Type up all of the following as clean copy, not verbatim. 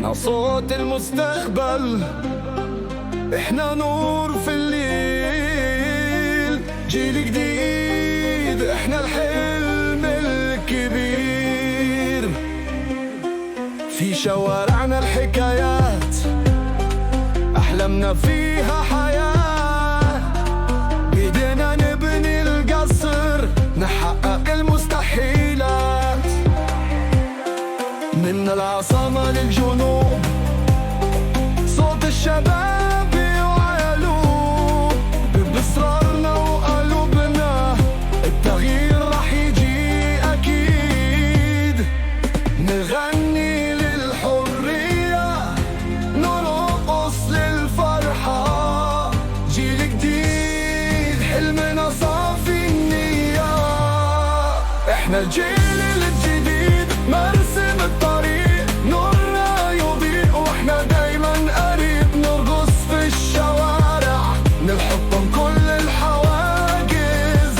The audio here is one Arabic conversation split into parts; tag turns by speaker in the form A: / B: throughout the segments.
A: احنا صوت المستقبل، احنا نور في الليل، جيل جديد، احنا الحلم الكبير. في شوارعنا الحكايات، احلامنا فيها حياة، بيدينا نبني القصر، نحقق المستحيلات. من العاصمة للجنوب، صوت الشباب وعيالو، بإصرارنا وقلوبنا التغيير رح يجي أكيد. نغني للحرية، نرقص للفرحة، جيل جديد حلمنا صافي النية. احنا الجيل الجديد، مرسم الطريق، نورنا يضيء واحنا دايما قريب. نرقص في الشوارع، نحطم كل الحواجز،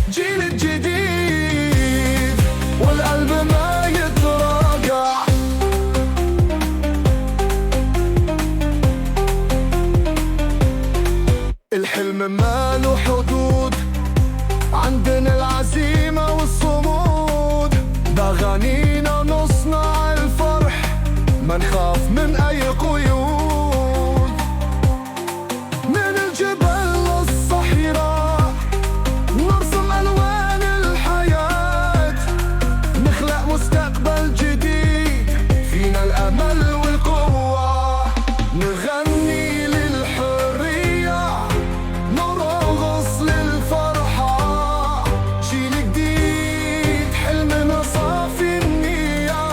A: جيل الجديد والقلب ما يتراجع. الحلم ما له حدود، عندنا العزيمة والصمود، بأغانينا نصنع الفرح، ما نخاف من أي قيود. من الجبل للصحراء، نرسم ألوان الحياة، نخلق مستقبل جديد، فينا الأمل والقوة. نغني للحرية، نرقص للفرحة، جيل جديد حلمنا صافي النية.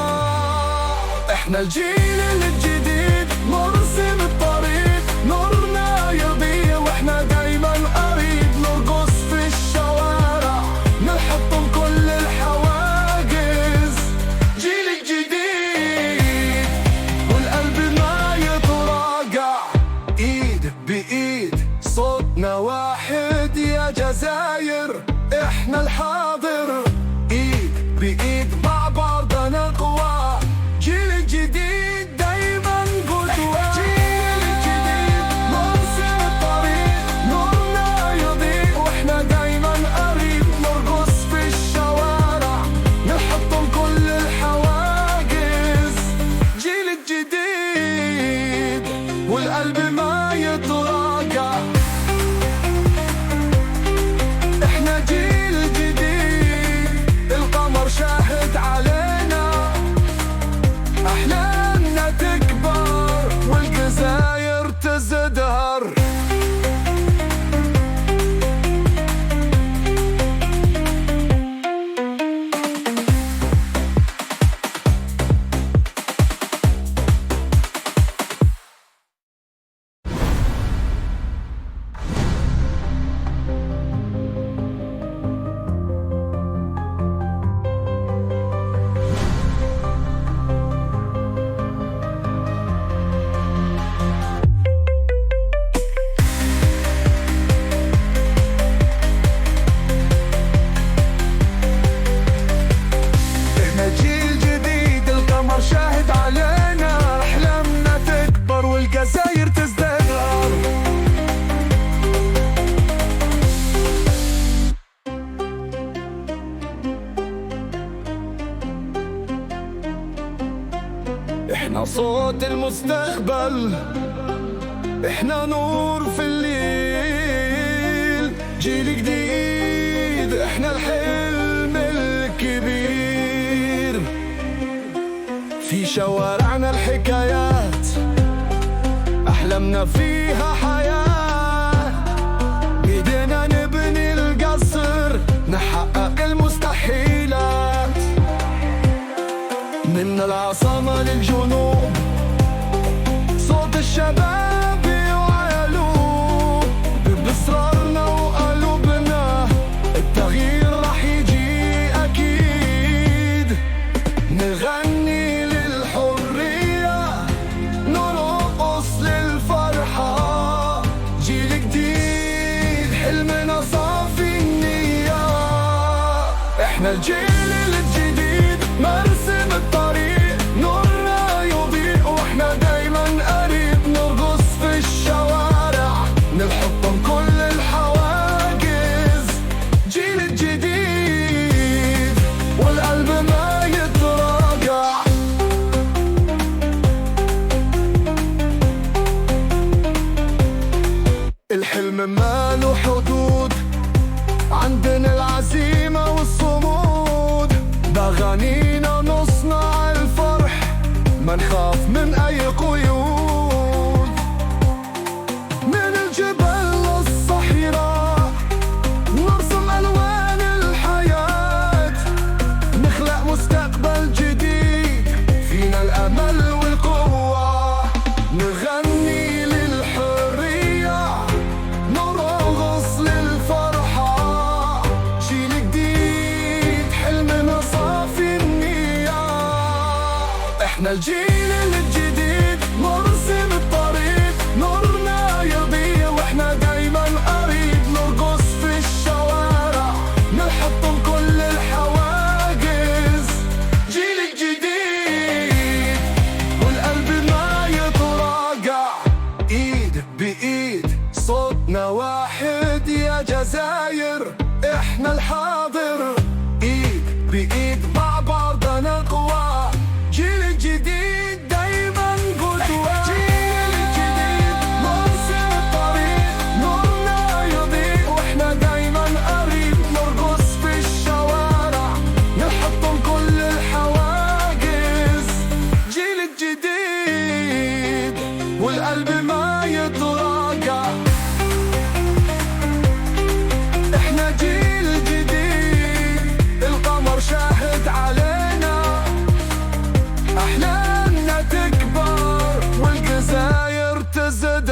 A: احنا الجيل الجديد، مرسم الطريق، نورنا يضيء واحنا دايما قريب. نرقص في الشوارع، نحطم كل الحواجز، جيل جديد والقلب ما يتراجع. ايد بايد، صوتنا واحد يا جزاير، احنا الحاضر، ايد بايد مع بعضنا نقوى. جيل جديد دايما قدوة، جيل جديد مرسم الطريق، نورنا يضيء واحنا دايما قريب. نرقص في الشوارع، نحطم كل الحواجز، جيل جديد والقلب ما يتراجع. احنا جيل جديد، القمر شاهد علينا، أحلامنا تكبر والجزاير تزدهر. شاهد علينا، أحلامنا تكبر والجزاير تزدهر. احنا صوت المستقبل، احنا نور في الليل، جيل جديد، احنا الحلم الكبير. في شوارعنا الحكايات، أحلامنا فيها حياة، بيدينا نبني القصر، نحقق المستحيلات. من العاصمة للجنوب، صوت الشباب وعيالو، بإصرارنا وقلوبنا التغيير رح يجي أكيد. نغني للحرية، نرقص للفرحة، جيل جديد حلمنا صافي النية. احنا الجيل الجديد، مرسم الطريق، نورنا يضيء واحنا الحلم ما له حدود، عندنا العزيمة والصمود، بأغانينا نصنع الفرح، ما نخاف من أي قيود. من الجبل للصحراء نرسم ألوان الحياة، نخلق مستقبل جديد، فينا الأمل والقوة. نغني للحرية، نرقص للفرحة، جيل جديد حلمنا صافي النية. احنا الجيل الجديد نرسم الطريق، نورنا يضيء واحنا دايما قريب، نرقص في الشوارع، نحطم كل الحواجز. جيل جديد والقلب ما يتراجع، ايد بايد صوتنا واحد يا جزاير، احنا الحاضر، ايد بايد مع بعضنا نقوى. جيل جديد دايما قدوة، جيل جديد نرسم الطريق، نورنا يضيء واحنا دايما قريب، نرقص في الشوارع، نحطم كل الحواجز. جيل جديد والقلب ما يتراجع، احنا جيل جديد، القمر شاهد علينا، أحلامنا تكبر والجزاير تزدهر.